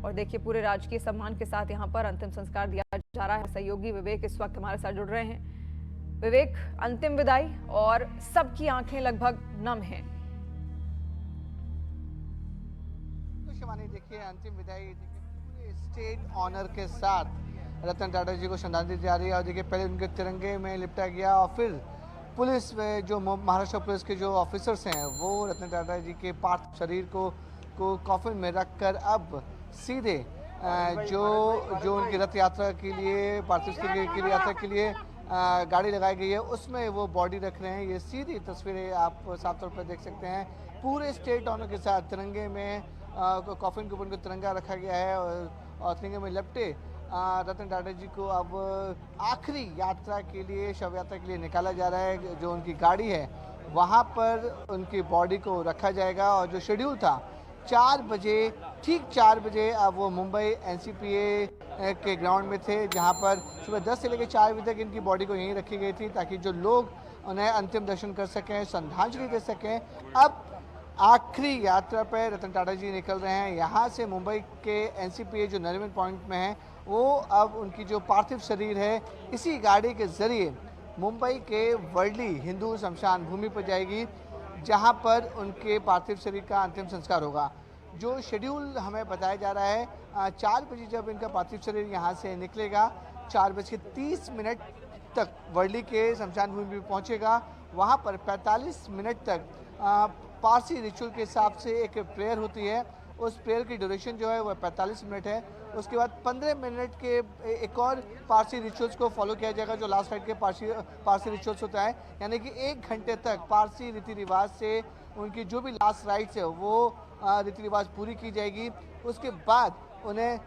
और देखिए पूरे राजकीय सम्मान के साथ यहाँ पर अंतिम संस्कार दिया जा रहा है। सहयोगी विवेक इस वक्त हमारे साथ जुड़ रहे हैं। विवेक, अंतिम विदाई और सबकी आंखें लगभग नम हैं। शिवानी, देखिए अंतिम विदाई पूरे स्टेट ऑनर के साथ रतन टाटा जी को श्रद्धांजलि दी जा रही है। और देखिए पहले उनके तिरंगे में लिपटा गया और फिर पुलिस में जो महाराष्ट्र पुलिस के जो ऑफिसर्स हैं वो रतन टाटा जी के पार्थिव शरीर को कॉफिन में रखकर अब सीधे जो उनकी रथ यात्रा के लिए पार्थिव शरीर की यात्रा के लिए गाड़ी लगाई गई है उसमें वो बॉडी रख रहे हैं। ये सीधी तस्वीरें आप साफ तौर पर देख सकते हैं। पूरे स्टेट ऑनर के साथ तिरंगे में कॉफिन के ऊपर उनको तिरंगा रखा गया है और तिरंगे में लपटे रतन टाटा जी को अब आखिरी यात्रा के लिए, शव यात्रा के लिए निकाला जा रहा है। जो उनकी गाड़ी है वहाँ पर उनकी बॉडी को रखा जाएगा और जो शेड्यूल था 4 बजे, ठीक 4 बजे अब वो मुंबई NCPA के ग्राउंड में थे, जहाँ पर सुबह 10 से लेकर 4 बजे तक इनकी बॉडी को यहीं रखी गई थी ताकि जो लोग उन्हें अंतिम दर्शन कर सकें, श्रद्धांजलि दे सकें। अब आखिरी यात्रा पर रतन टाटा जी निकल रहे हैं। यहाँ से मुंबई के NCPA जो नरीमन पॉइंट में है वो अब उनकी जो पार्थिव शरीर है इसी गाड़ी के जरिए मुंबई के वर्ली हिंदू शमशान भूमि पर जाएगी, जहां पर उनके पार्थिव शरीर का अंतिम संस्कार होगा। जो शेड्यूल हमें बताया जा रहा है 4 बजे जब इनका पार्थिव शरीर यहां से निकलेगा, 4:30 तक वर्ली के शमशान भूमि पर पहुंचेगा। वहां पर 45 मिनट तक पारसी रिचुअल के हिसाब से एक प्रेयर होती है। उस प्रेयर की ड्यूरेशन जो है वह 45 मिनट है। उसके बाद 15 मिनट के एक और पारसी रिचुअल्स को फॉलो किया जाएगा जो लास्ट नाइट के पारसी रिचुअल्स होता है, यानी कि 1 घंटे तक पारसी रीति रिवाज से उनकी जो भी लास्ट राइट्स है वो रीति रिवाज पूरी की जाएगी। उसके बाद उन्हें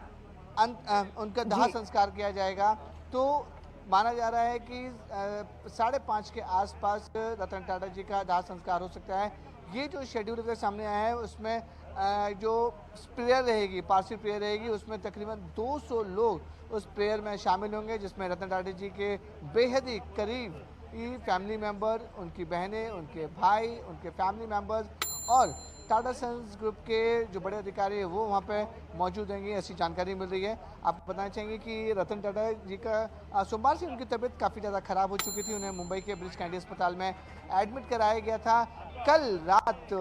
उनका दाह संस्कार किया जाएगा। तो माना जा रहा है कि 5:30 के आसपास रतन टाटा जी का दाह संस्कार हो सकता है। ये जो शेड्यूल के सामने आया है उसमें जो प्रेयर रहेगी, पारसी प्रेयर रहेगी, उसमें तकरीबन 200 लोग उस प्रेयर में शामिल होंगे, जिसमें रतन टाटा जी के बेहद ही करीब फैमिली मेंबर, उनकी बहनें, उनके भाई, उनके फैमिली मेंबर्स और टाटा सन्स ग्रुप के जो बड़े अधिकारी हैं वो वहाँ पे मौजूद रहेंगे, ऐसी जानकारी मिल रही है। आपको बताना चाहेंगे कि रतन टाटा जी का सोमवार से उनकी तबीयत काफ़ी ज़्यादा ख़राब हो चुकी थी। उन्हें मुंबई के ब्रिज कैंडी अस्पताल में एडमिट कराया गया था। कल रात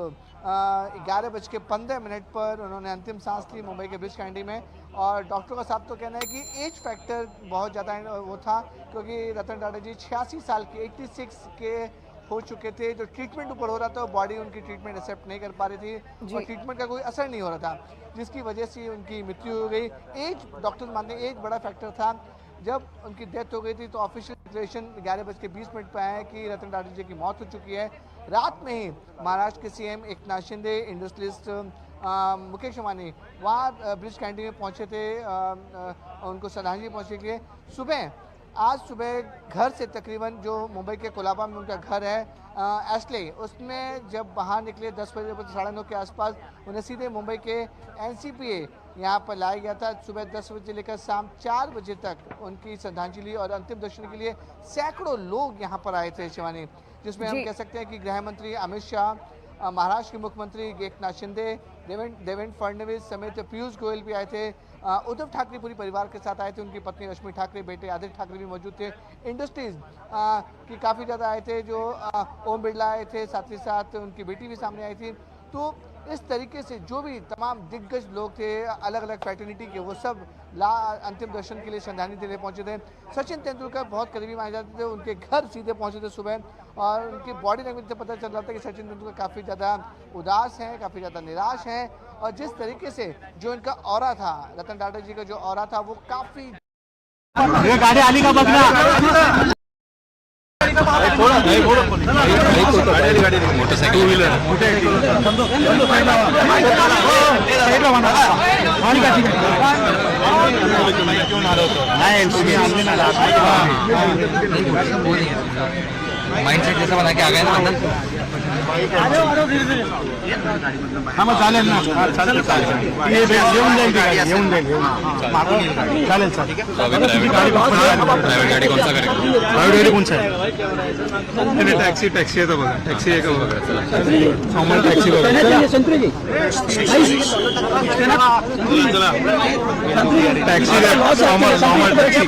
11:15 पर उन्होंने अंतिम सांस ली मुंबई के ब्रिज कैंडी में। और डॉक्टरों का साफ तो कहना है कि एज फैक्टर बहुत ज़्यादा वो था, क्योंकि रतन टाटा जी 86 साल के 86 के हो चुके थे। जो ट्रीटमेंट ऊपर हो रहा था बॉडी उनकी ट्रीटमेंट एक्सेप्ट नहीं कर पा रही थी और ट्रीटमेंट का कोई असर नहीं हो रहा था, जिसकी वजह से उनकी मृत्यु हो गई। एज, डॉक्टर मानते हैं एज बड़ा फैक्टर था। जब उनकी डेथ हो गई थी तो ऑफिशियल डिक्लेरेशन 11:20 पर आया है कि रतन टाटा जी की मौत हो चुकी है। रात में ही महाराष्ट्र के CM एकनाथ शिंदे, इंडस्ट्रियलिस्ट मुकेश अंबानी वहाँ ब्रिज कैंडी में पहुँचे थे उनको श्रद्धांजलि पहुँचने के लिए। आज सुबह घर से तकरीबन जो मुंबई के कोलाबा में उनका घर है एस्ले, उसमें जब बाहर निकले 10 बजे 9:30 के आसपास उन्हें सीधे मुंबई के NCPA यहाँ पर लाया गया था। सुबह 10 बजे लेकर शाम 4 बजे तक उनकी श्रद्धांजलि और अंतिम दर्शन के लिए सैकड़ों लोग यहाँ पर आए थे शिवानी, जिसमें हम कह सकते हैं कि गृह मंत्री अमित शाह, महाराष्ट्र के मुख्यमंत्री एकनाथ शिंदे, देवेंद्र फडणवीस समेत पीयूष गोयल भी आए थे। उद्धव ठाकरे पूरी परिवार के साथ आए थे, उनकी पत्नी रश्मि ठाकरे, बेटे आदित्य ठाकरे भी मौजूद थे। इंडस्ट्रीज की काफ़ी ज़्यादा आए थे, जो ओम बिरला आए थे, साथ ही साथ उनकी बेटी भी सामने आई थी। तो इस तरीके से जो भी तमाम दिग्गज लोग थे अलग अलग फ्रेटर्निटी के, वो सब अंतिम दर्शन के लिए श्रद्धांजलि देने पहुंचे थे। सचिन तेंदुलकर बहुत करीबी माने जाते थे, उनके घर सीधे पहुंचे थे सुबह और उनकी बॉडी लैंग्वेज से पता चल रहा था कि सचिन तेंदुलकर काफ़ी ज़्यादा उदास हैं, काफ़ी ज़्यादा निराश हैं। और जिस तरीके से जो इनका ऑरा था, रतन टाटा जी का जो ऑरा था वो काफ़ी गाड़ी आली का बघना मोटरसाइकिल टू व्हीलर नाही तुम्ही आणली ना माइंडसेट जैसा बना के आ गए ना अंदर। हा मग चालेल ना चालेल येऊन जाईल चालेल सर प्राइवेट गाड़ी कौन सा करेगा? प्रायव्हेट गाडी कोणचं आहे टॅक्सी टॅक्सी आहे बघा टॅक्सी आहे का बघा नॉर्मल टॅक्सी बघा टॅक्सी नॉर्मल टॅक्सी